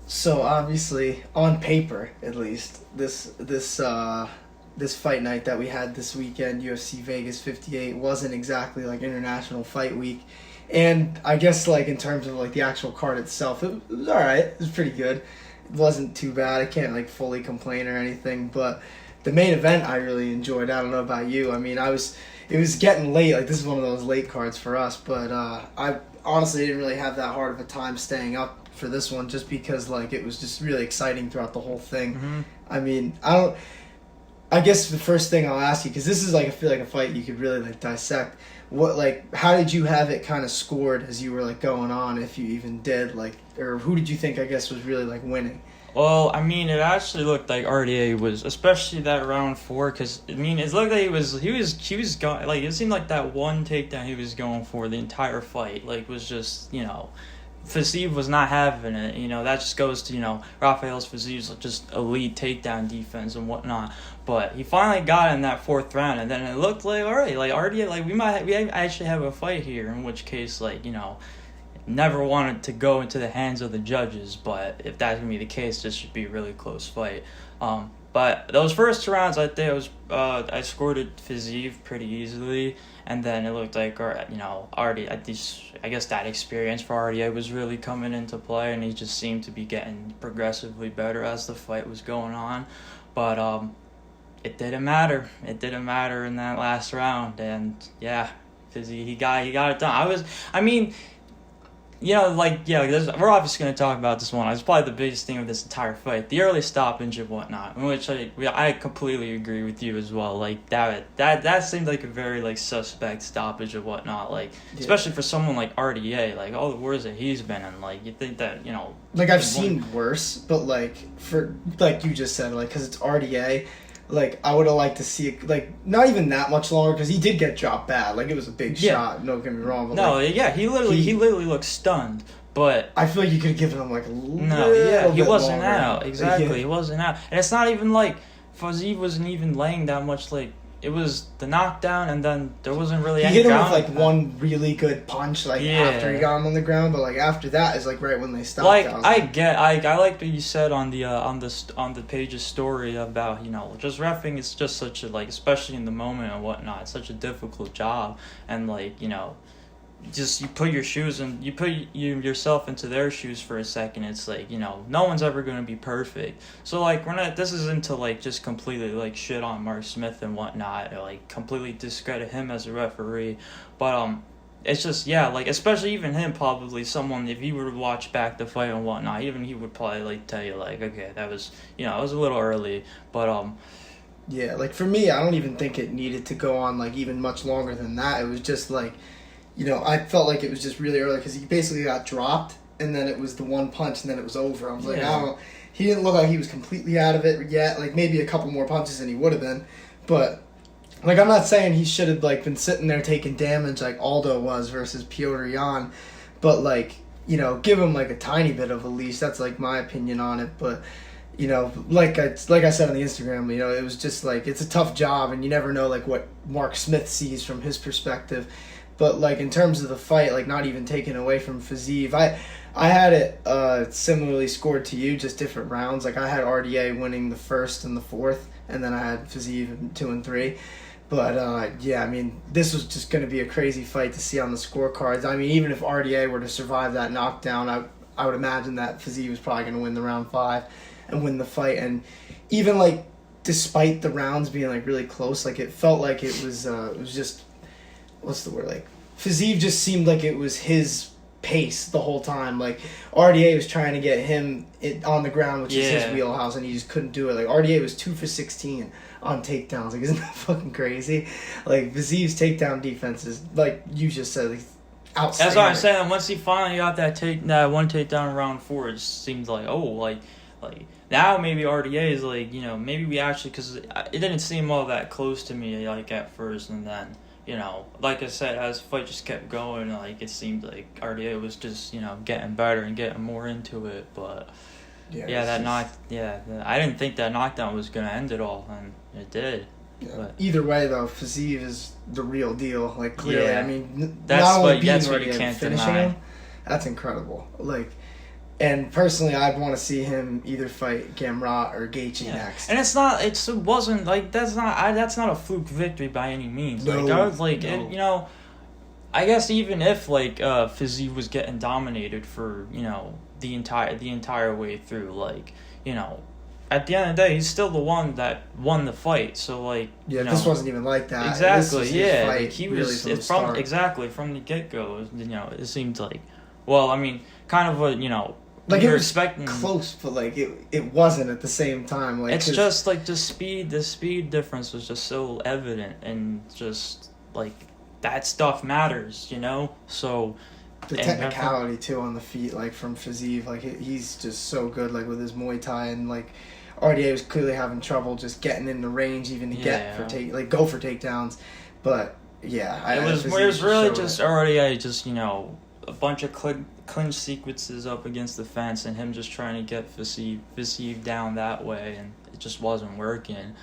So obviously, on paper at least, this fight night that we had this weekend, UFC Vegas 58, wasn't exactly like International Fight Week. And I guess like in terms of like the actual card itself, it was all right. It was pretty good. It wasn't too bad. I can't like fully complain or anything, but the main event I really enjoyed. I don't know about you. I mean, it was getting late. Like this is one of those late cards for us, but I honestly didn't really have that hard of a time staying up for this one, just because like it was just really exciting throughout the whole thing. Mm-hmm. I mean, I guess the first thing I'll ask you, because this is like I feel like a fight you could really like dissect. How did you have it kind of scored as you were like going on, if you even did, like, or who did you think I guess was really like winning? Well, I mean, it actually looked like RDA was, especially that round 4, because I mean, it looked like he was going, like, it seemed like that one takedown he was going for the entire fight, like, was just, Fiziev was not having it. That just goes to, Rafael's Fiziev's just elite takedown defense and whatnot. But he finally got in that 4th round, and then it looked like, all right, like RDA, like we actually have a fight here. In which case, like, never wanted to go into the hands of the judges. But if that's gonna be the case, this should be a really close fight. But those first 2 rounds, I think I scored it Fiziev pretty easily. And then it looked like, I guess that experience for RDA was really coming into play, and he just seemed to be getting progressively better as the fight was going on. But it didn't matter. It didn't matter in that last round, and yeah, he got it done. We're obviously going to talk about this one. It's probably the biggest thing of this entire fight, the early stoppage and whatnot, in which I completely agree with you as well. Like that seemed like a very like suspect stoppage and whatnot. Like especially for someone like RDA, like all the wars that he's been in. Like you think that like I've seen worse, but like for like you just said, like because it's RDA. Like, I would have liked to see it, like, not even that much longer, because he did get dropped bad. Like, it was a big shot, don't get me wrong. But he literally looked stunned, but I feel like you could have given him, like, a little he bit wasn't longer. out. Exactly, he wasn't out. And it's not even like Fiziev wasn't even laying that much, like, it was the knockdown, and then there wasn't really any hit him ground. with, like, one really good punch, like, after he got him on the ground, but, like, after that is, like, right when they stopped. Like, I like what you said on the page's story about, just reffing is just such a, like, especially in the moment and whatnot, it's such a difficult job, and, like, just you put your shoes and you put yourself into their shoes for a second. It's like no one's ever going to be perfect. So like this isn't to like just completely like shit on Mark Smith and whatnot, or like completely discredit him as a referee. But it's just like especially even him, probably someone, if he were to watch back the fight and whatnot, even he would probably like tell you like, okay, that was it was a little early, but yeah, like for me, I don't even think it needed to go on like even much longer than that. It was just like, I felt like it was just really early because he basically got dropped, and then it was the one punch, and then it was over. I was like, he didn't look like he was completely out of it yet. Like, maybe a couple more punches and he would have been. But, like, I'm not saying he should have, like, been sitting there taking damage like Aldo was versus Piotr Jan. But, like, give him, like, a tiny bit of a leash. That's, like, my opinion on it. But, like I said on the Instagram, it was just, like, it's a tough job, and you never know, like, what Mark Smith sees from his perspective. But, like, in terms of the fight, like, not even taken away from Fiziev, I had it similarly scored to you, just different rounds. Like, I had RDA winning the 1st and the 4th, and then I had Fiziev in 2 and 3. But, I mean, this was just going to be a crazy fight to see on the scorecards. I mean, even if RDA were to survive that knockdown, I would imagine that Fiziev was probably going to win the round 5 and win the fight. And even, like, despite the rounds being, like, really close, like, it felt like it was just... what's the word, like, Fiziev just seemed like it was his pace the whole time. Like, RDA was trying to get him on the ground, which is his wheelhouse, and he just couldn't do it. Like, RDA was 2 for 16 on takedowns. Like, isn't that fucking crazy? Like, Fiziev's takedown defense is, like you just said, like, outstanding. That's what I'm saying. Once he finally got that one takedown in round 4, it just seemed like, like now maybe RDA is like, maybe we actually, because it didn't seem all that close to me, like, at first, and then like I said, as the fight just kept going, like, it seemed like RDA was just, getting better and getting more into it. But, I didn't think that knockdown was going to end it all, and it did. Yeah. But either way, though, Fiziev is the real deal. Like, clearly, I mean, that's not only what beating you RDA can't finishing deny. him, that's incredible. Like, And personally, I'd want to see him either fight Gamrot or Gaethje next. And it wasn't like that's not a fluke victory by any means. No, like I was like, and, you know, I guess even if like Fiziev was getting dominated for, you know, the entire way through, like, you know, at the end of the day, he's still the one that won the fight. So like, yeah, you know, this wasn't even like that. Exactly, yeah. like he was from the get go. You know, it seemed like, well, I mean, kind of a, you know. Like you're it was expecting close, but like it wasn't at the same time. Like it's just like the speed difference was just so evident, and just like that stuff matters, you know. So the technicality too on the feet, like from Fiziev, like he's just so good, like with his Muay Thai, and like RDA was clearly having trouble just getting in the range even to go for takedowns, but yeah, it was really just RDA, just, you know, a bunch of clinch sequences up against the fence and him just trying to get Fiziev down that way, and it just wasn't working.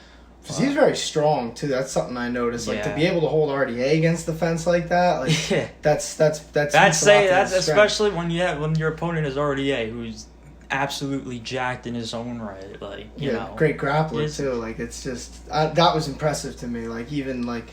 Fiziev's very strong too. That's something I noticed. Like to be able to hold RDA against the fence like that, like that's especially when your opponent is RDA, who's absolutely jacked in his own right. Like you know, great grappler too. Like it's just that was impressive to me. Like even like.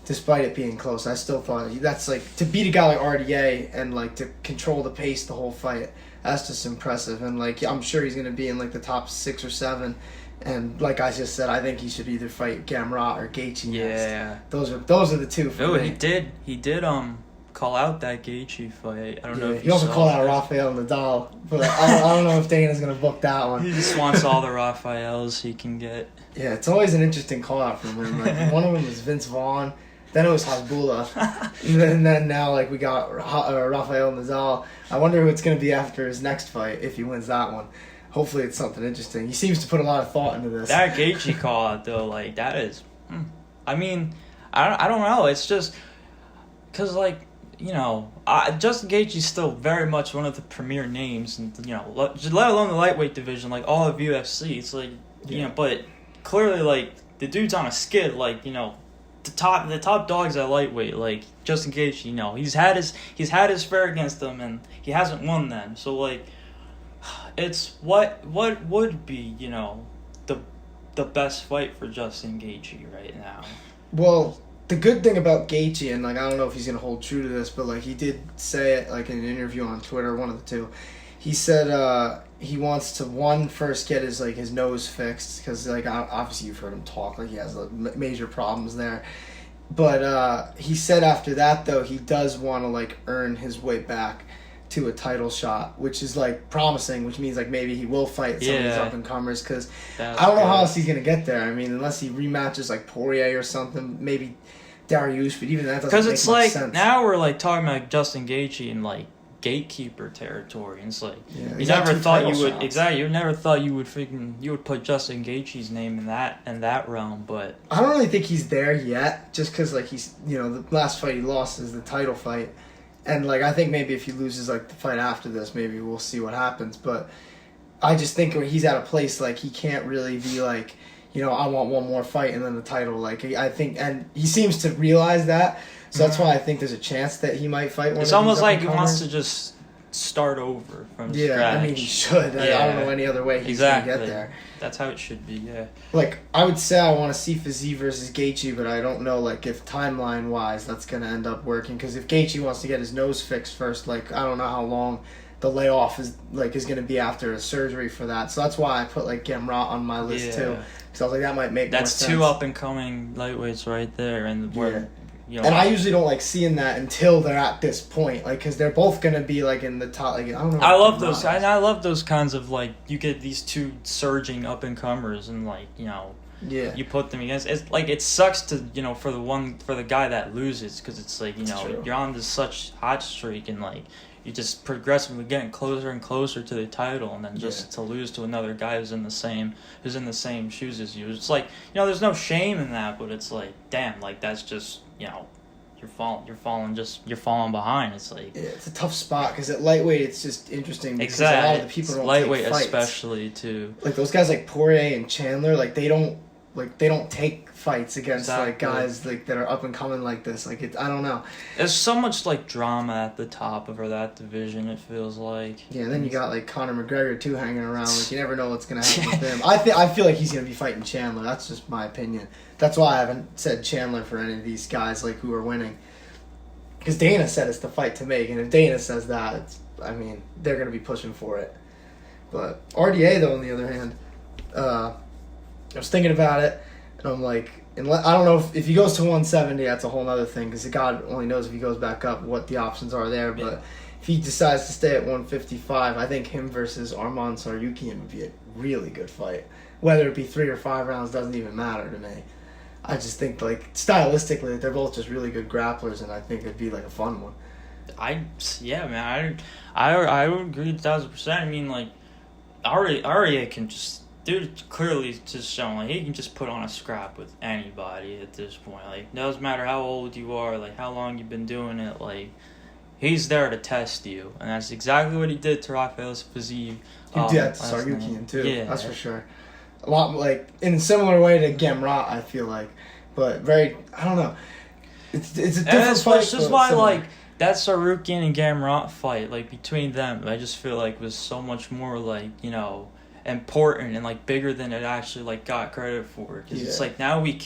Despite it being close, I still thought that's like to beat a guy like RDA and like to control the pace the whole fight. That's just impressive, and like I'm sure he's gonna be in like the top 6 or 7. And like I just said, I think he should either fight Gamrot or Gaethje next. Those are the two for me. He did call out that Gaethje fight. I don't know if he also called out Rafael Nadal, but I don't know if Dana's gonna book that one. He just wants all the Rafaels he can get. Yeah, it's always an interesting call out from him. Like one of them was Vince Vaughn. Then it was Hasbulla, and then now like we got Rafael Nadal. I wonder who it's going to be after his next fight if he wins that one. Hopefully it's something interesting. He seems to put a lot of thought into this. That Gaethje call out though, like that is, I mean, I don't know. It's just because like, you know, Justin Gaethje's still very much one of the premier names, and you know, let alone the lightweight division, like all of UFC. It's like you know, but clearly like the dude's on a skid, like you know. The top dogs at lightweight, like Justin Gaethje, you know, he's had his fair against them, and he hasn't won them. So like, it's what would be, you know, the best fight for Justin Gaethje right now. Well, the good thing about Gaethje, and like I don't know if he's gonna hold true to this, but like he did say it like in an interview on Twitter, one of the two. He said he wants to first get his nose fixed because like obviously you've heard him talk like he has major problems there, but he said after that though he does want to like earn his way back to a title shot, which is like promising, which means like maybe he will fight some of these up and comers because I don't know how else he's gonna get there. I mean, unless he rematches like Poirier or something, maybe Dariush, but even that doesn't make much sense. Because it's like now we're like talking about Justin Gaethje and like gatekeeper territory, and it's like you never thought you would you never thought you would put Justin Gaethje's name in that realm, but I don't really think he's there yet, just because like he's, you know, the last fight he lost is the title fight, and like I think maybe if he loses like the fight after this, maybe we'll see what happens, but I just think he's at a place like he can't really be like, you know, I want one more fight and then the title. Like I think, and he seems to realize that. So that's why I think there's a chance that he might fight one. It's almost like he wants to just start over from scratch. Yeah, I mean, he should. I don't know any other way he's going to get there. That's how it should be, yeah. Like, I would say I want to see Fiziev versus Gaethje, but I don't know, like, if timeline-wise that's going to end up working. Because if Gaethje wants to get his nose fixed first, like, I don't know how long the layoff is going to be after a surgery for that. So that's why I put, like, Gamrot on my list, too. Because I was like, that might make more sense. That's 2 up-and-coming lightweights right there. And you know, and I usually don't like seeing that until they're at this point, like because they're both gonna be like in the top. Like I don't know. I love those. I love those kinds of like you get these 2 surging up and comers, and like you know, you put them against. It's like it sucks to for the guy that loses because it's like you're on this such hot streak and like you just progressively getting closer and closer to the title, and then just to lose to another guy who's in the same shoes as you. It's like there's no shame in that, but it's like damn, like that's just. You're falling behind. It's like it's a tough spot because at lightweight it's just interesting because a lot of the people don't lightweight take fights. Especially too. Like those guys like Poirier and Chandler, like they don't like they don't take fights against Exactly. like guys like that are up and coming like this. Like I don't know. There's so much like drama at the top of that division. It feels like. Yeah, then you got like Conor McGregor too hanging around. Like you never know what's gonna happen with him. I feel like he's gonna be fighting Chandler. That's just my opinion. That's why I haven't said Chandler for any of these guys like who are winning. Because Dana said it's the fight to make, and if Dana says that, they're gonna be pushing for it. But RDA though, on the other hand, I was thinking about it, and I'm like, I don't know if he goes to 170, that's a whole other thing, because God only knows if he goes back up what the options are there. But if he decides to stay at 155, I think him versus Arman Tsarukyan would be a really good fight. Whether it be 3 or 5 rounds doesn't even matter to me. I just think, like, stylistically, they're both just really good grapplers, and I think it'd be, like, a fun one. I would agree 1,000%. I mean, like, Aria can just, dude, clearly just showing, like, he can just put on a scrap with anybody at this point. Like, it doesn't matter how old you are, like, how long you've been doing it, like, he's there to test you. And that's exactly what he did to Rafael Fiziev. He did to Tsarukyan, too. Yeah. That's for sure. A lot, like, in a similar way to Gamrot, I feel like. But very, I don't know. It's a different fight. It's just why, like, that Tsarukyan and Gamrot fight, like, between them, I just feel like was so much more, like, you know, important and, like, bigger than it actually, like, got credit for. Because it's like, now we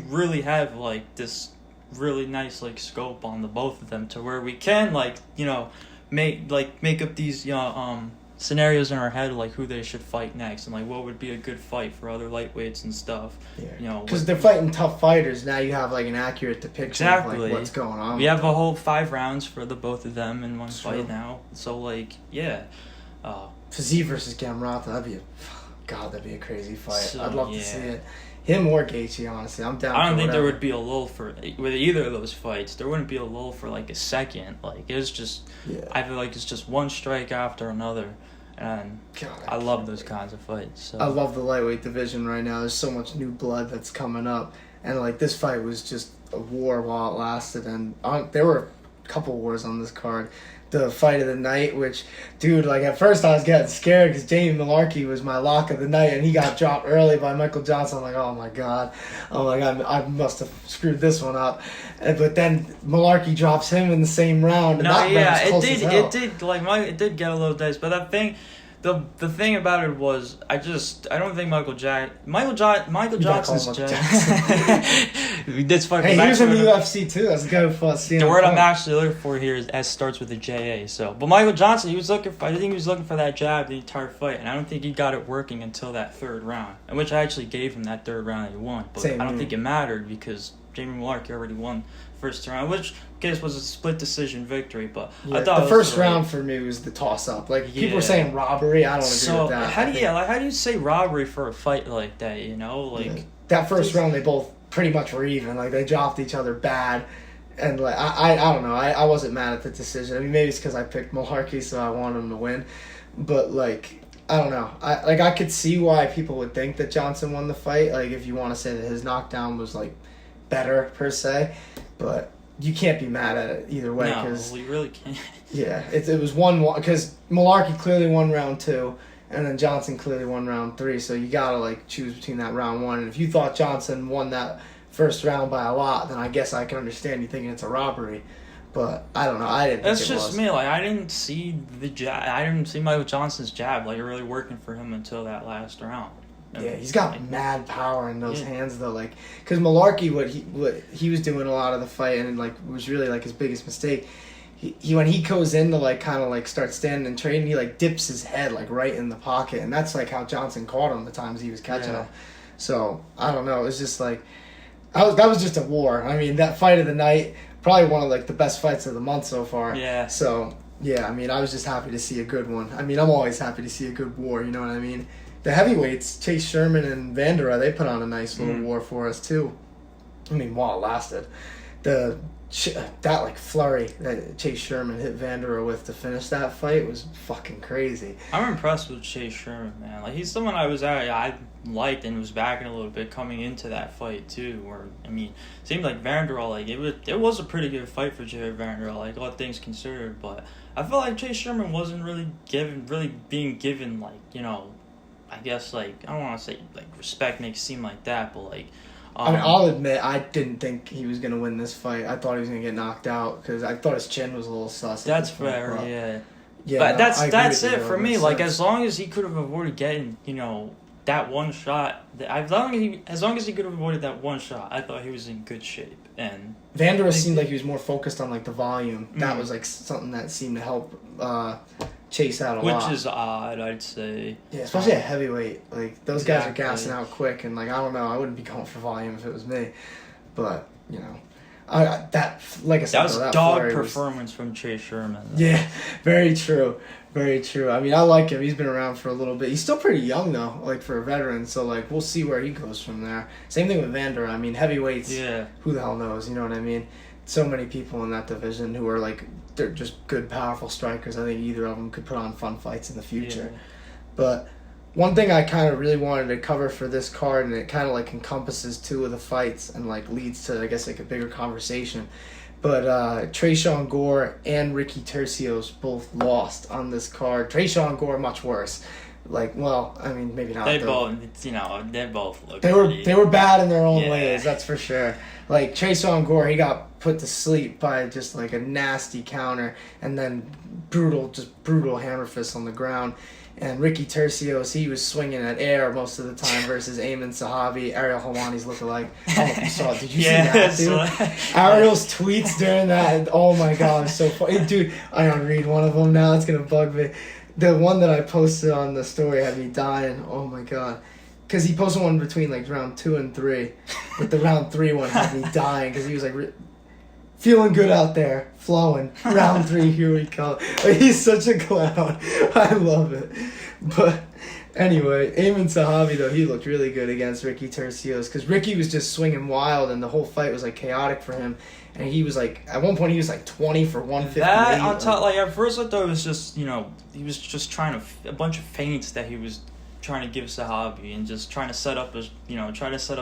really have, like, this really nice, like, scope on the both of them to where we can, like, you know, make up these, you know, scenarios in our head, like who they should fight next and like what would be a good fight for other lightweights and stuff. Yeah. You know, because they're fighting tough fighters. Now you have like an accurate depiction of like what's going on. We have a whole 5 rounds for the both of them in one fight now. So like, yeah. Fiziev versus Gamrot, that'd be a crazy fight. So, I'd love to see it. Him or Gaethje, honestly, I'm down. I don't think there would be a lull with either of those fights. There wouldn't be a lull for like a second. Like it's just, I feel like it's just one strike after another, and I love those kinds of fights. So. I love the lightweight division right now. There's so much new blood that's coming up, and like this fight was just a war while it lasted. And there were a couple wars on this card. The fight of the night, which, dude, like, at first I was getting scared because Jamie Mullarkey was my lock of the night, and he got dropped early by Michael Johnson. I'm like, oh my god, I must have screwed this one up. But then Mullarkey drops him in the same round. And it did get a little dicey. But that thing, the thing about it was, I don't think Michael Johnson's That's fucking. Hey, here's in the UFC too. That's good for us. The word I'm actually looking for here is S starts with a JA. So, but Michael Johnson, I think he was looking for that jab the entire fight, and I don't think he got it working until that 3rd round, in which I actually gave him that 3rd round that he won. But I don't think it mattered because Jamie Mullarkey already won first round, which case was a split decision victory. But I thought the first round for me was the toss up. Like people were saying robbery. I don't agree with that. How do you say robbery for a fight like that? You know, like that first round they both pretty much were even. Like they dropped each other bad, and like I don't know. I wasn't mad at the decision. I mean, maybe it's because I picked Mullarkey, so I wanted him to win. But like I don't know. I could see why people would think that Johnson won the fight. Like if you want to say that his knockdown was like better per se, but you can't be mad at it either way. No, we really can't. Yeah, it was 1-1 because Mullarkey clearly won round 2. And then Johnson clearly won round 3, so you gotta like choose between that round 1. And if you thought Johnson won that first round by a lot, then I guess I can understand you thinking it's a robbery. But I don't know. I didn't. That's just me. Like I didn't see the jab. I didn't see Michael Johnson's jab like really working for him until that last round. Yeah, he's got mad power in those hands though. Like, because Mullarkey, what he was doing a lot of the fight, and like was really like his biggest mistake. He when he goes in to like kind of like start standing and trading, he like dips his head like right in the pocket, and that's like how Johnson caught him the times he was catching him. So I don't know. It was just like that was just a war. I mean, that fight of the night, probably one of like the best fights of the month so far. Yeah. So yeah, I mean, I was just happy to see a good one. I mean, I'm always happy to see a good war. You know what I mean? The heavyweights, Chase Sherman and Vanderaa, they put on a nice little war for us too. I mean, while it lasted, that like flurry that Chase Sherman hit Vanderaa with to finish that fight was fucking crazy. I'm impressed with Chase Sherman, man. Like he's someone I liked and was backing a little bit coming into that fight too. Where I mean, it seemed like Vanderaa, like it was a pretty good fight for Jared Vanderaa, like all things considered. But I felt like Chase Sherman wasn't really being given like, you know, I guess, like, I don't want to say, like, respect makes it seem like that, but, like... I mean, I'll admit, I didn't think he was going to win this fight. I thought he was going to get knocked out because I thought his chin was a little sus. That's fair, yeah. Yeah, but no, that's it for me. Like, as long as he could have avoided getting, you know, that one shot, as long as he could have avoided that one shot, I thought he was in good shape. And Vanderaa seemed like he was more focused on, like, the volume. That was, like, something that seemed to help chase out a lot. Which is odd, I'd say. Yeah, especially at heavyweight. Like, those guys are gassing out quick, and, like, I don't know, I wouldn't be going for volume if it was me. But, you know, that was dog performance from Chase Sherman. Yeah, very true. Very true. I mean, I like him. He's been around for a little bit. He's still pretty young, though, like, for a veteran. So, like, we'll see where he goes from there. Same thing with Vanderaa. I mean, heavyweights, who the hell knows? You know what I mean? So many people in that division who are, like, they're just good, powerful strikers. I think either of them could put on fun fights in the future. Yeah. But one thing I kind of really wanted to cover for this card, and it kind of, like, encompasses two of the fights and, like, leads to, I guess, like, a bigger conversation. But Tresean Gore and Ricky Tercios both lost on this card. Tresean Gore much worse. Like, well, I mean, maybe not. They both, you know, they both look. They were bad in their own ways. That's for sure. Like, Tresean Gore, he got put to sleep by just like a nasty counter, and then brutal hammer fists on the ground. And Ricky Tercios, he was swinging at air most of the time versus Ayman Sahabi, Ariel Helwani's lookalike. I don't know if you saw it. Did you see that, dude? Ariel's tweets during that, oh my god, it's so funny. Dude, I gotta read one of them now. It's gonna bug me. The one that I posted on the story had me dying. Oh my god. Because he posted one between like round 2 and 3. But the round 3 one had me dying because he was like... feeling good out there, flowing. Round 3, here we come. Like, he's such a clown. I love it. But anyway, Ayman Sahabi, though, he looked really good against Ricky Tercios because Ricky was just swinging wild and the whole fight was like chaotic for him. And he was like, at one point, he was like 20 for 158. That on top, like at first I thought it was just, you know, he was just trying to, a bunch of feints that he was trying to give Sahabi and just trying to set up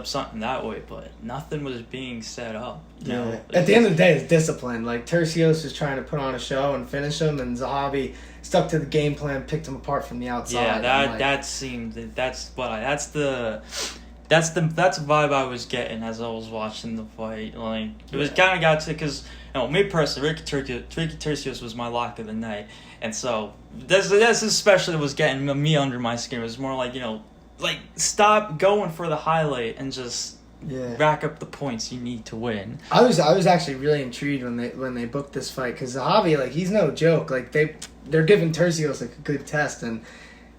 something that way, but nothing was being set up. You know? At the end of the day, it's discipline. Like, Tercios was trying to put on a show and finish him, and Sahabi stuck to the game plan, picked him apart from the outside. Yeah, that's the vibe I was getting as I was watching the fight. Like, it was kind of got to, because, you know, me personally, Ricky Tercios was my lock of the night. And so, this especially was getting me under my skin. It was more like, you know, like, stop going for the highlight and just rack up the points you need to win. I was actually really intrigued when they booked this fight, because Zahavi, like, he's no joke. Like, they're giving Tercios, like, a good test, and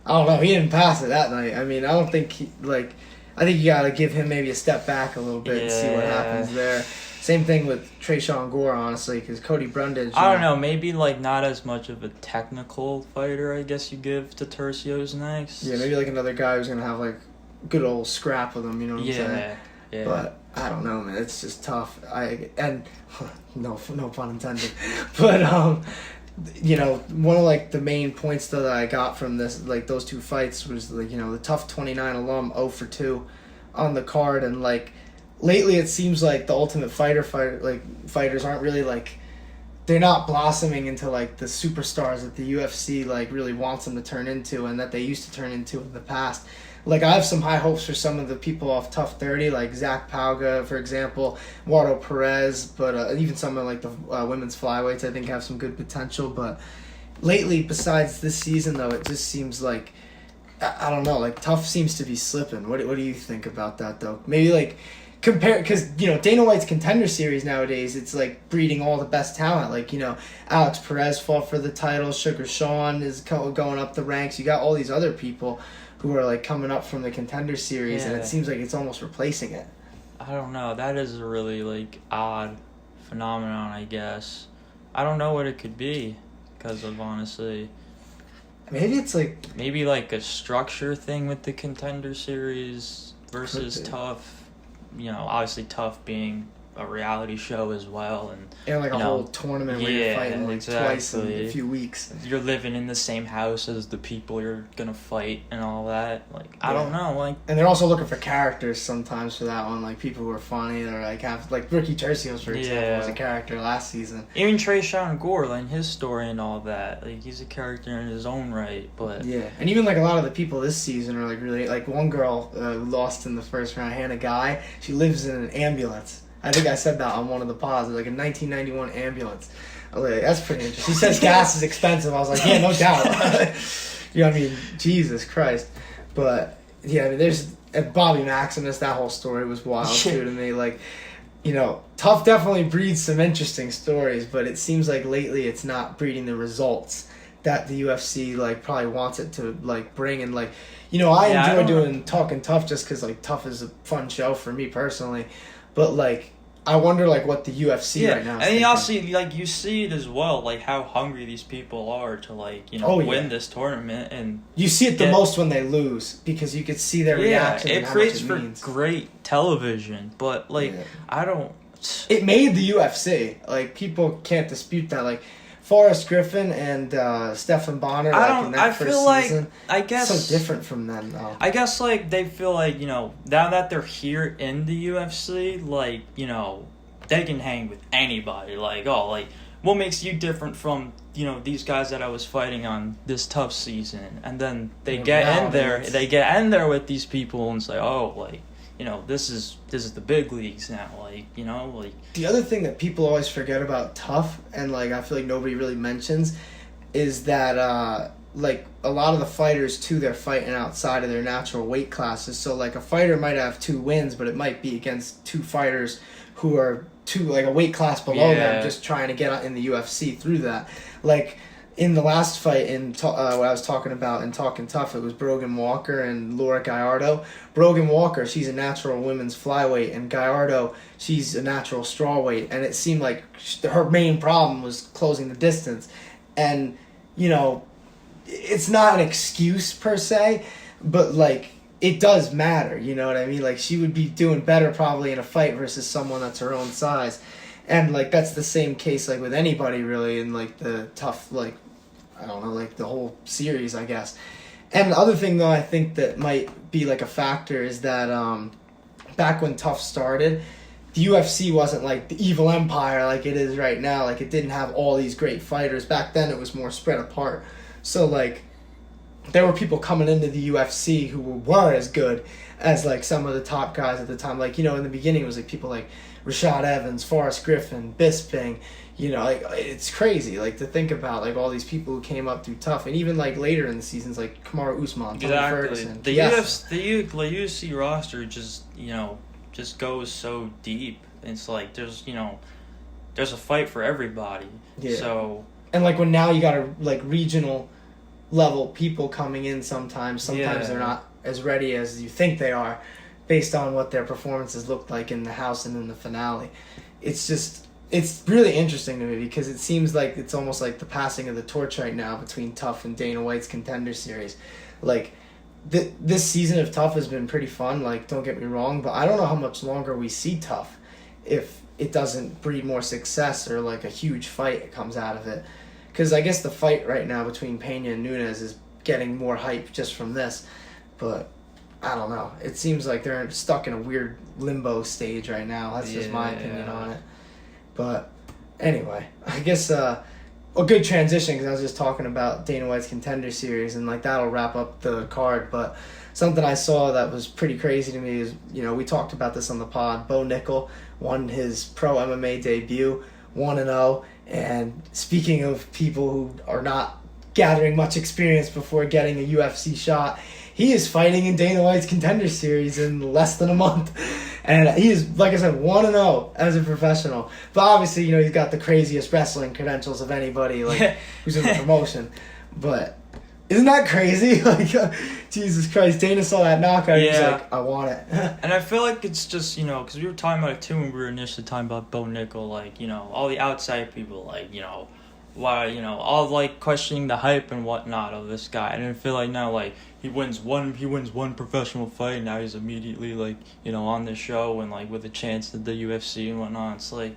I don't know, he didn't pass it that night. I mean, I don't think I think you gotta give him maybe a step back a little bit and see what happens there. Same thing with Tresean Gore, honestly, because Cody Brundage... I don't know, maybe, like, not as much of a technical fighter, I guess you give to Tercios next. Yeah, maybe, like, another guy who's going to have, like, good old scrap with him, you know what I'm saying? Yeah. But, I don't know, man, it's just tough. No pun intended. But, you know, one of, like, the main points, though, that I got from this, like, those two fights was, like, you know, the TUF 29 alum 0 for 2 on the card, and, like... Lately, it seems like the Ultimate fighters aren't really, like, they're not blossoming into, like, the superstars that the UFC, like, really wants them to turn into and that they used to turn into in the past. Like, I have some high hopes for some of the people off TUF 30, like Zach Pauga, for example, Eduardo Perez, but even some of, like, the women's flyweights, I think, have some good potential. But lately, besides this season, though, it just seems like, I don't know, like, TUF seems to be slipping. What do you think about that, though? Maybe, like... Compare, because, you know, Dana White's Contender Series nowadays, it's like breeding all the best talent. Like, you know, Alex Perez fought for the title, Sugar Sean is going up the ranks. You got all these other people who are, like, coming up from the Contender Series, and it seems like it's almost replacing it. I don't know. That is a really, like, odd phenomenon, I guess. I don't know what it could be because of, honestly... Maybe it's like... Maybe, like, a structure thing with the Contender Series versus TUF. You know, obviously TUF being a reality show as well, and like a whole tournament where you're fighting like twice in a few weeks. You're living in the same house as the people you're gonna fight and all that. Like I don't know, like. And they're also looking for characters sometimes for that one, like people who are funny or like have like Ricky Tercios, for example, was a character last season. Even Trayshawn Gore, like his story and all that, like he's a character in his own right. But and even like a lot of the people this season are like really like one girl who lost in the first round, Hannah Guy. She lives in an ambulance. I think I said that on one of the pods, like a 1991 ambulance. I was like, that's pretty interesting. She says gas is expensive. I was like, yeah, no doubt. You know what I mean? Jesus Christ. But, yeah, I mean, there's Bobby Maximus, that whole story was wild, too, to me. Like, you know, TUF definitely breeds some interesting stories, but it seems like lately it's not breeding the results that the UFC, like, probably wants it to, like, bring. And, like, you know, I enjoy doing Talking TUF just because, like, TUF is a fun show for me personally. But, like, I wonder, like, what the UFC right now is and you also, like, you see it as well, like, how hungry these people are to, like, you know, win this tournament. And you see it the most when they lose, because you could see their reaction and how much it means. For great television, but, like, I don't... It made the UFC. Like, people can't dispute that. Like, Forrest Griffin and Stephan Bonner, like, in that first season, I guess so different from them, though. I guess, like, they feel like, you know, now that they're here in the UFC, like, you know, they can hang with anybody. Like, oh, like, what makes you different from, you know, these guys that I was fighting on this TUF season? And then they get in there with these people and say, oh, like, you know, this is the big leagues now, like, you know, like. The other thing that people always forget about TUF, and, like, I feel like nobody really mentions, is that, like, a lot of the fighters, too, they're fighting outside of their natural weight classes. So, like, a fighter might have 2 wins, but it might be against 2 fighters who are a weight class below them, just trying to get in the UFC through that. Like, in the last fight, what I was talking about in Talking TUF, it was Brogan Walker and Laura Gallardo. Brogan Walker, she's a natural women's flyweight, and Gallardo, she's a natural strawweight. And it seemed like her main problem was closing the distance. And, you know, it's not an excuse per se, but, like, it does matter, you know what I mean? Like, she would be doing better probably in a fight versus someone that's her own size. And, like, that's the same case, like, with anybody, really, in, like, the TUF, like, I don't know, like, the whole series, I guess. And the other thing, though, I think that might be, like, a factor is that back when TUF started, the UFC wasn't, like, the evil empire like it is right now. Like, it didn't have all these great fighters. Back then, it was more spread apart. So, like, there were people coming into the UFC who were as good as, like, some of the top guys at the time. Like, you know, in the beginning, it was, like, people like Rashad Evans, Forrest Griffin, Bisping. You know, like, it's crazy, like, to think about, like, all these people who came up through TUF. And even, like, later in the seasons, like, Kamaru Usman, Tony Ferguson. The UFC roster just, you know, just goes so deep. It's like, there's a fight for everybody. Yeah. So... And, like, when now you got, like, regional level people coming in sometimes they're not as ready as you think they are based on what their performances looked like in the house and in the finale. It's really interesting to me because it seems like it's almost like the passing of the torch right now between TUF and Dana White's Contender series. Like, this season of TUF has been pretty fun, like, don't get me wrong, but I don't know how much longer we see TUF if it doesn't breed more success or, like, a huge fight that comes out of it. Because I guess the fight right now between Pena and Nunes is getting more hype just from this. But, I don't know. It seems like they're stuck in a weird limbo stage right now. That's just my opinion on it. But, anyway, I guess a good transition because I was just talking about Dana White's Contender series and, like, that'll wrap up the card. But something I saw that was pretty crazy to me is, you know, we talked about this on the pod. Bo Nickal won his pro MMA debut, 1-0. And speaking of people who are not gathering much experience before getting a UFC shot, he is fighting in Dana White's Contender series in less than a month. And he is, like I said, 1-0 as a professional. But obviously, you know, he's got the craziest wrestling credentials of anybody, like, who's in the promotion. But isn't that crazy? Like, Jesus Christ, Dana saw that knockout and he was like, I want it. And I feel like it's just, you know, because we were talking about it too when we were initially talking about Bo Nickal, like, you know, all the outside people, like, you know, why, you know, all like questioning the hype and whatnot of this guy. I didn't feel like now like he wins one professional fight and now he's immediately like, you know, on the show and like with a chance at the UFC and whatnot. It's like,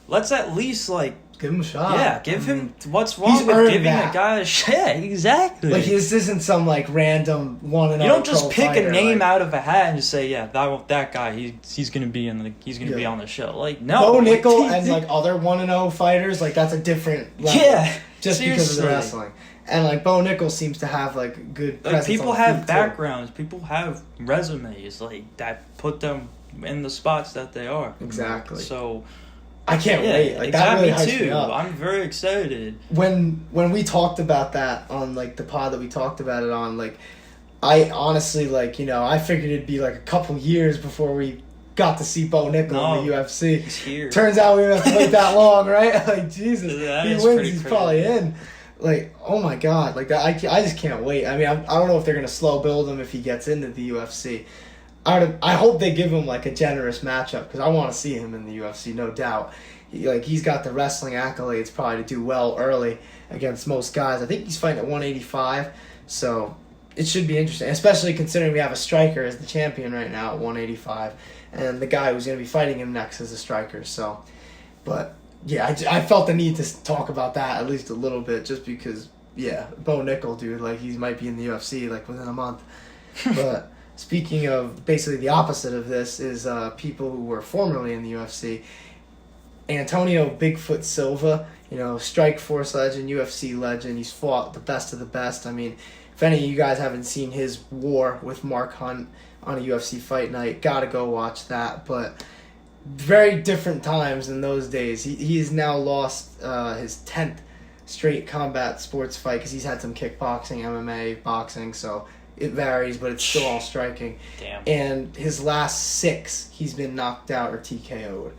let's at least like give him a shot. Yeah, give him. What's wrong with giving a guy a shot? Yeah, exactly. Like this isn't some like random 1-0. You don't just pick fighter, a name like, out of a hat and just say, yeah, that guy, he's gonna be be on the show. Like no, Bo Nickal and like other 1-0 fighters, like that's a different level. Yeah, just seriously. because of the wrestling. And like Bo Nickal seems to have like good presence. Like people on the have feet, backgrounds, people have resumes like that put them in the spots that they are. Exactly. So I can't wait. Like that really hypes me up. I'm very excited. When we talked about that on like the pod that we talked about it on, like I honestly like, you know, I figured it'd be like a couple years before we got to see Bo Nickal in the UFC. He's here. Turns out we didn't have to wait that long, right? Like Jesus, that he wins, he's probably in. Like, oh my god, like that, I just can't wait. I mean, I don't know if they're gonna slow build him if he gets into the UFC. I hope they give him like a generous matchup because I want to see him in the UFC, no doubt. He's got the wrestling accolades probably to do well early against most guys. I think he's fighting at 185, so it should be interesting, especially considering we have a striker as the champion right now at 185, and the guy who's going to be fighting him next is a striker. So, but yeah, I felt the need to talk about that at least a little bit just because, yeah, Bo Nickal, dude, like he might be in the UFC like within a month, but. Speaking of basically the opposite of this is people who were formerly in the UFC. Antonio Bigfoot Silva, you know, Strikeforce legend, UFC legend. He's fought the best of the best. I mean, if any of you guys haven't seen his war with Mark Hunt on a UFC fight night, gotta go watch that. But very different times in those days. He has now lost his 10th straight combat sports fight because he's had some kickboxing, MMA, boxing, so... It varies, but it's still all striking. Damn. And his last 6, he's been knocked out or TKO'd.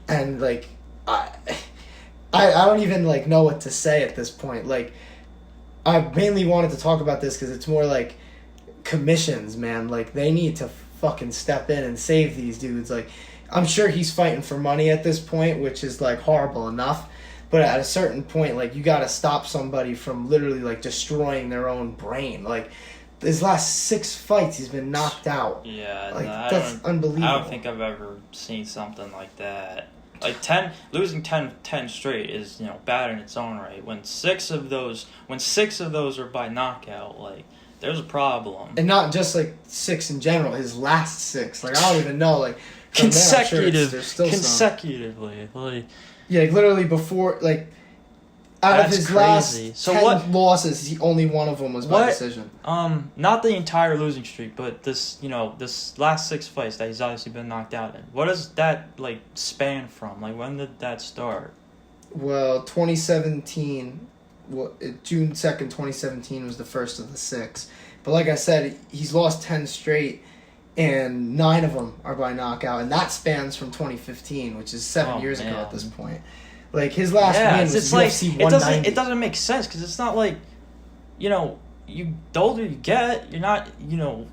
And, like, I don't even, like, know what to say at this point. Like, I mainly wanted to talk about this because it's more like commissions, man. Like, they need to fucking step in and save these dudes. Like, I'm sure he's fighting for money at this point, which is, like, horrible enough. But at a certain point, like, you gotta stop somebody from literally, like, destroying their own brain. Like... His last 6 fights, he's been knocked out. Yeah, like that's unbelievable. I don't think I've ever seen something like that. Like losing 10 straight is, you know, bad in its own right. When six of those are by knockout, like there's a problem. And not just like 6 in general. His last 6, like I don't even know, like consecutively, like yeah, like literally before like. Out of his crazy. last 10 losses, only one of them was by decision. Not the entire losing streak, but this last 6 fights that he's obviously been knocked out in. What does that like span from? Like when did that start? Well, 2017, June 2nd, 2017 was the first of the 6. But like I said, he's lost 10 straight, and 9 of them are by knockout, and that spans from 2015, which is 7 years ago at this point. Like his last win was UFC 190. It doesn't make sense because it's not like, you know, the older you get, you're not, you know,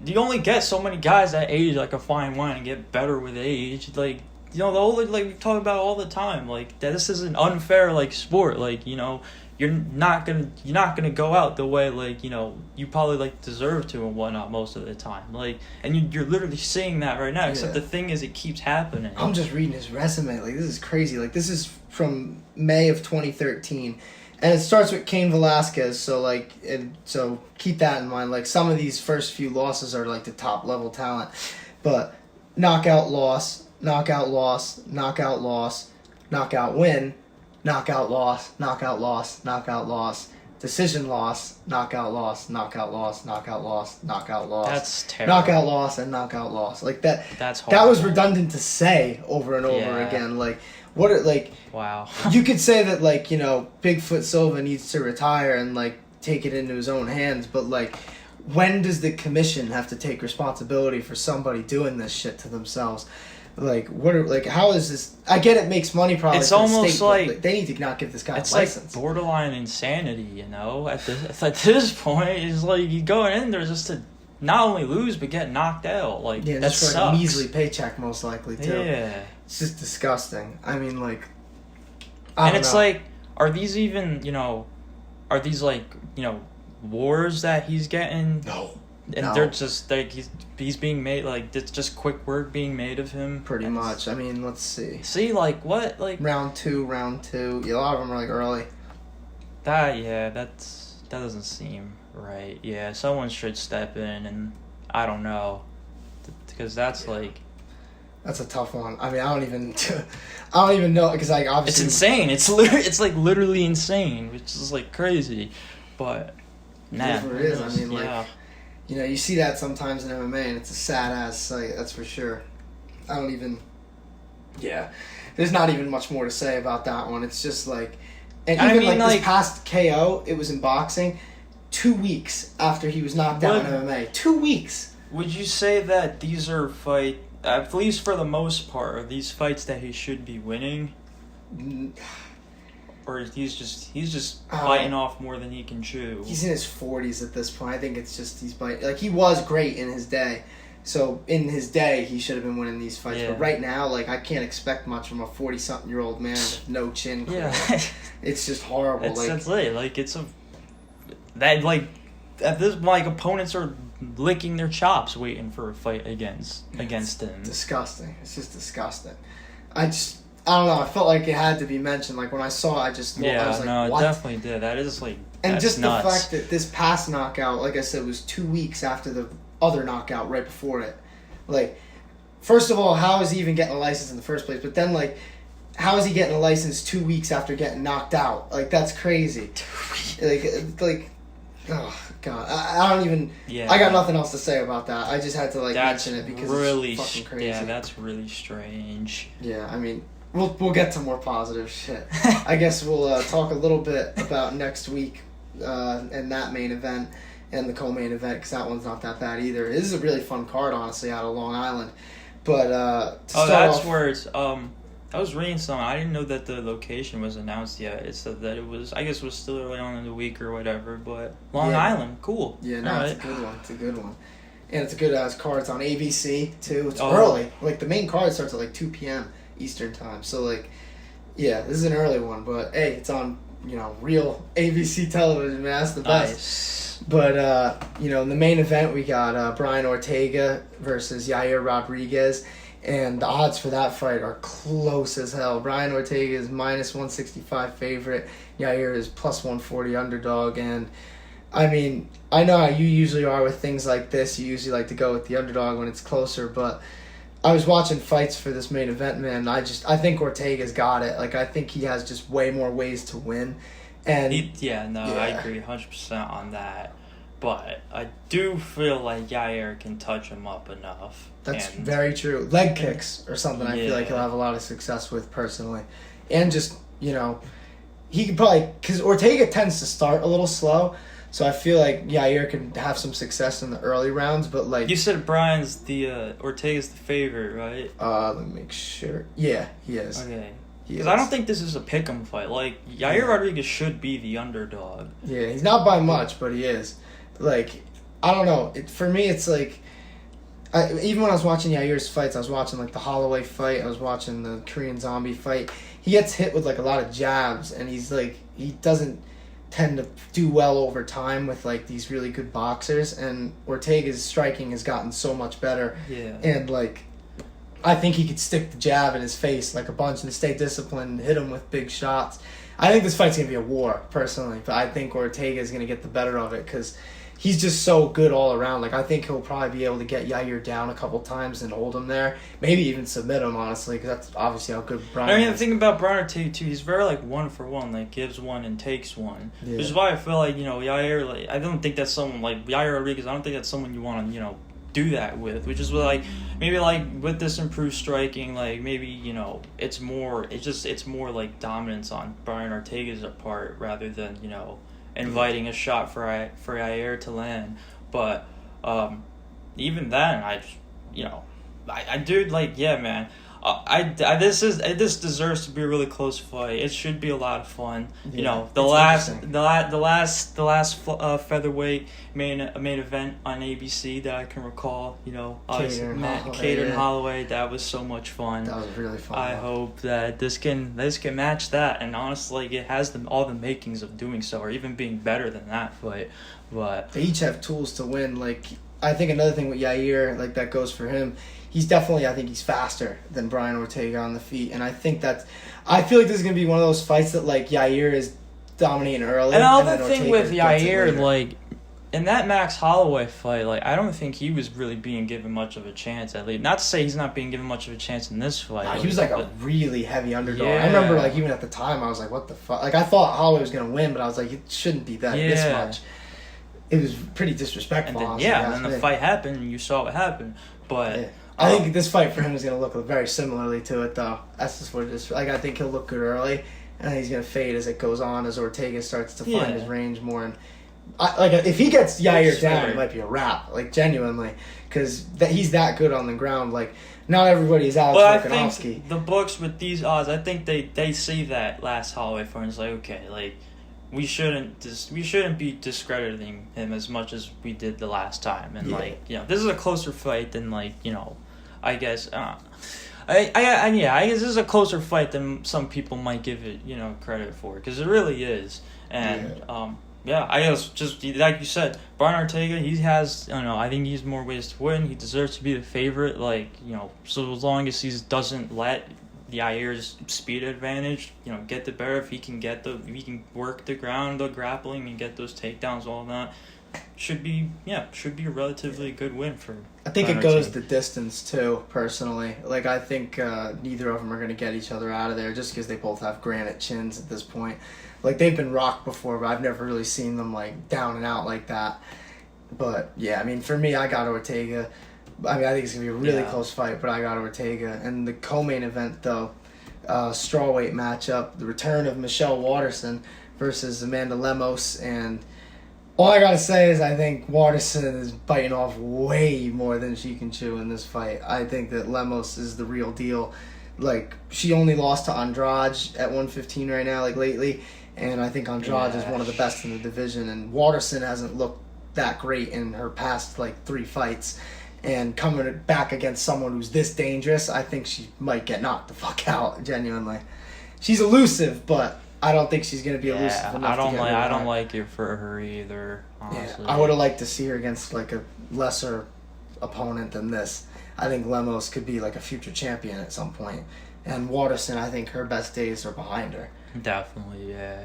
you only get so many guys that age like a fine wine and get better with age. Like, you know, the older, like we talk about all the time, like that this is an unfair like sport. Like, you know, you're not gonna go out the way like, you know, you probably like deserve to and whatnot most of the time. Like, and you're literally seeing that right now. Yeah. Except the thing is, it keeps happening. I'm just reading his resume. Like, this is crazy. Like, this is from May of 2013, and it starts with Cain Velasquez. So like, so keep that in mind. Like, some of these first few losses are like the top level talent, but knockout loss, knockout loss, knockout loss, knockout win. Knockout loss, knockout loss, knockout loss, decision loss, knockout loss, knockout loss, knockout loss, knockout loss. That's terrible. Knockout loss and knockout loss. Like that. That's horrible. That was redundant to say over and over again. Like what? Like wow. You could say that like, you know, Bigfoot Silva needs to retire and like take it into his own hands, but like, when does the commission have to take responsibility for somebody doing this shit to themselves? Like how is this? I get it makes money probably. It's for almost the state, like but they need to not give this guy a license. It's like borderline insanity, you know. At this point, it's like you going in there just to not only lose but get knocked out. Like that just sucks. For like a measly paycheck, most likely too. Yeah, it's just disgusting. I mean, like, and it's like, are these even, are these like, wars that he's getting? No. And No. they're just like he's being made, like, it's just quick work being made of him. Pretty much. I mean, let's see. See, like, what, like Round two. Yeah, a lot of them are like early. that doesn't seem right. Yeah, someone should step in, and I don't know, because that's like That's a tough one. I mean, I don't even know, because like obviously it's insane. It's like literally insane, which is like crazy, but It is what it is. I mean, yeah. like, you see that sometimes in MMA, and it's a sad ass sight. That's for sure. Yeah, there's not even much more to say about that one. It's just like, and even this past KO, it was in boxing, 2 weeks after he was knocked out in MMA. 2 weeks. Would you say that these are at least for the most part, are these fights that he should be winning? Or he's just biting off more than he can chew? He's in his 40s at this point. I think it's just he's biting. Like, he was great in his day. So, in his day, he should have been winning these fights. Yeah. But right now, like, I can't expect much from a 40-something-year-old man with no chin. Yeah. It's just horrible. At this, like, opponents are licking their chops waiting for a fight against him. Disgusting. It's just disgusting. I don't know. I felt like it had to be mentioned. Like, when I saw it, I was like, no, what? it definitely did. That is, like, And that's just nuts. the fact that this past knockout, like I said, was 2 weeks after the other knockout right before it. Like, first of all, how is he even getting a license in the first place? But then, like, how is he getting a license 2 weeks after getting knocked out? Like, that's crazy. Like, oh, God. I don't even... Yeah. I got nothing else to say about that. I just had to, like, mention it because really it's fucking crazy. Yeah, that's really strange. Yeah, I mean... We'll get to more positive shit. I guess we'll talk a little bit about next week and that main event and the co-main event, because that one's not that bad either. This is a really fun card, honestly, out of Long Island. But where it's I was reading something. I didn't know that the location was announced yet. It said that it was, I guess it was still early on in the week or whatever, but Long Island, cool. Yeah, no, It's a good one. It's a good one. And it's a good card. It's on ABC, too. It's early. Like, the main card starts at, like, 2 p.m. Eastern time. So, like, yeah, this is an early one. But, hey, it's on, real ABC television, man. That's the best. Nice. But, in the main event, we got Brian Ortega versus Yair Rodriguez. And the odds for that fight are close as hell. Brian Ortega is minus 165 favorite. Yair is plus 140 underdog. And, I mean, I know how you usually are with things like this. You usually like to go with the underdog when it's closer. But I was watching fights for this main event, man. I think Ortega's got it. Like, I think he has just way more ways to win. And I agree 100% on that. But I do feel like Yair can touch him up enough. That's very true. Leg kicks or something I feel like he'll have a lot of success with personally. And just, he could probably... Because Ortega tends to start a little slow, so I feel like Yair can have some success in the early rounds, but like... You said Ortega's the favorite, right? Let me make sure. Yeah, he is. Okay. Because I don't think this is a pick'em fight. Like, Yair Rodriguez should be the underdog. Yeah, he's not by much, but he is. Like, I don't know. For me, it's like... even when I was watching Yair's fights, I was watching, like, the Holloway fight. I was watching the Korean Zombie fight. He gets hit with, like, a lot of jabs, and he's, like... He doesn't tend to do well over time with, like, these really good boxers, and Ortega's striking has gotten so much better. Yeah. And, like... I think he could stick the jab in his face, like, a bunch and stay disciplined, hit him with big shots. I think this fight's going to be a war, personally, but I think Ortega's going to get the better of it, because... He's just so good all around. Like, I think he'll probably be able to get Yair down a couple times and hold him there. Maybe even submit him, honestly, because that's obviously how good Brian is. The thing about Brian Ortega, too, he's very, like, one for one. Like, gives one and takes one. Yeah. Which is why I feel like, Yair, like, I don't think that's someone, like, Yair Rodriguez, I don't think that's someone you want to, do that with. Which is, like, maybe, like, with this improved striking, like, maybe, it's more, like, dominance on Brian Ortega's part rather than, inviting a shot for Yair to land. But even then, I do, like, yeah, man. This deserves to be a really close fight. It should be a lot of fun. Yeah, You know, it's the last featherweight main event on ABC that I can recall. You know, Cater and Holloway. That was so much fun. That was really fun. I hope that this can match that, and honestly, it has all the makings of doing so, or even being better than that fight. But they each have tools to win. Like, I think another thing with Yair, like, that goes for him. He's definitely, I think he's faster than Brian Ortega on the feet, and I think I feel like this is gonna be one of those fights that, like, Yair is dominating early. And then another thing Ortega with gets it Yair, later. like, in that Max Holloway fight, like, I don't think he was really being given much of a chance, at least. Not to say he's not being given much of a chance in this fight. Nah, he was like a really heavy underdog. Yeah. I remember, like, even at the time, I was like, what the fuck? Like, I thought Holloway was gonna win, but I was like, it shouldn't be this much. It was pretty disrespectful. And then the fight happened, and you saw what happened. But yeah. I think this fight for him is going to look very similarly to it, though. That's just what it is. Like, I think he'll look good early, and then he's going to fade as it goes on, as Ortega starts to find his range more. And if he gets Yair down, it might be a wrap, like, genuinely, because he's that good on the ground. Like, not everybody is Alex Volkanovski. I think the books with these odds, I think they see that last Holloway fight and it's like, okay, like, we shouldn't be discrediting him as much as we did the last time, and like, you know, this is a closer fight than, like, you know, I guess I guess this is a closer fight than some people might give it, you know, credit for, because it really is. And I guess just like you said, Brian Ortega, he has, I don't know, I think he's more ways to win. He deserves to be the favorite, like, you know, so as long as he doesn't let the Yair's speed advantage, you know, get the better. If he can work the ground, the grappling, and get those takedowns, all that, should be a relatively good win for. I think it goes the distance too. Personally, like, I think neither of them are going to get each other out of there, just because they both have granite chins at this point. Like, they've been rocked before, but I've never really seen them, like, down and out like that. But yeah, I mean, for me, I got Ortega. I mean, I think it's going to be a really close fight, but I got Ortega. And the co-main event, though, strawweight matchup, the return of Michelle Waterson versus Amanda Lemos. And all I got to say is I think Waterson is biting off way more than she can chew in this fight. I think that Lemos is the real deal. Like, she only lost to Andrade at 115 right now, like, lately. And I think Andrade is one of the best in the division. And Waterson hasn't looked that great in her past, like, 3 fights. And coming back against someone who's this dangerous, I think she might get knocked the fuck out, genuinely. She's elusive, but I don't think she's going to be elusive enough I don't like it for her either, honestly. Yeah, I would have liked to see her against, like, a lesser opponent than this. I think Lemos could be, like, a future champion at some point. And Waterson, I think her best days are behind her. Definitely, yeah.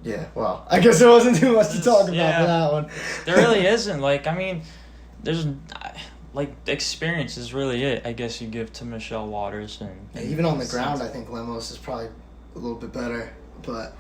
Yeah, well, I guess there wasn't too much to talk about for that one. There really isn't. Like, I mean, there's, like, the experience is really it, I guess, you give to Michelle Waterson. And even on the ground, I think Lemos is probably a little bit better, but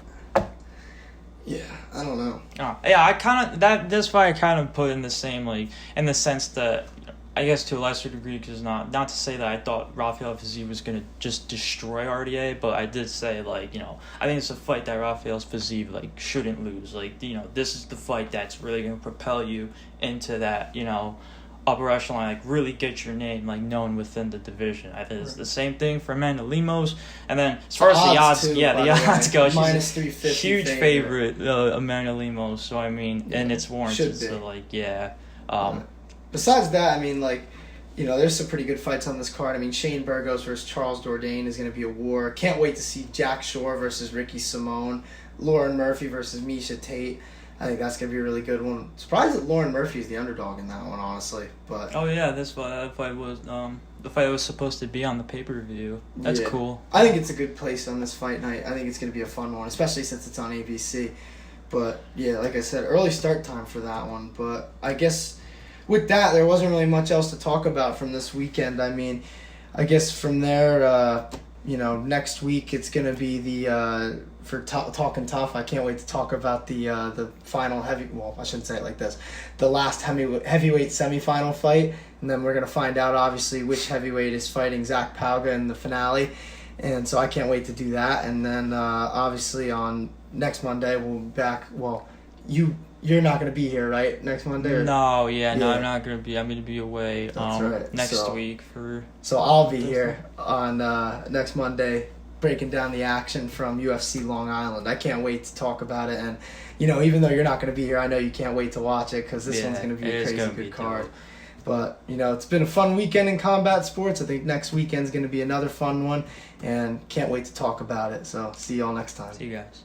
yeah, I don't know. This fight I kind of put in the same, like, in the sense that, I guess to a lesser degree, because not to say that I thought Rafael Fiziev was going to just destroy RDA, but I did say, like, you know, I think it's a fight that Rafael Fiziev, like, shouldn't lose. Like, you know, this is the fight that's really going to propel you into that, you know, upper echelon, like, really get your name, like, known within the division. I think it's the same thing for Amanda Lemos. And then as far as the odds, the odds go, she's a huge favorite, Amanda Lemos. So, I mean, and it's warranted. So, like, besides that, I mean, like, you know, there's some pretty good fights on this card. I mean, Shane Burgos versus Charles Jourdain is going to be a war. Can't wait to see Jack Shore versus Ricky Simone. Lauren Murphy versus Misha Tate. I think that's going to be a really good one. Surprised that Lauren Murphy is the underdog in that one, honestly. But that fight was the fight was supposed to be on the pay-per-view. That's cool. I think it's a good place on this fight night. I think it's going to be a fun one, especially since it's on ABC. But, yeah, like I said, early start time for that one. But I guess with that, there wasn't really much else to talk about from this weekend. I mean, I guess from there, you know, next week it's going to be the for Talking Tough. I can't wait to talk about the final I shouldn't say it like this. The last heavyweight semifinal fight, and then we're going to find out, obviously, which heavyweight is fighting Zach Pauga in the finale. And so I can't wait to do that. And then, obviously, on next Monday, we'll be back. Well, you you're not going to be here, right, next Monday? Or? No, no, Yeah. I'm not gonna be. I'm gonna be away That's right. next week for. So I'll be here on next Monday, breaking down the action from UFC Long Island. I can't wait to talk about it, and even though you're not going to be here, I know you can't wait to watch it because this one's going to be a crazy good card. Dope. But it's been a fun weekend in combat sports. I think next weekend's going to be another fun one, and can't wait to talk about it. So see y'all next time. See you guys.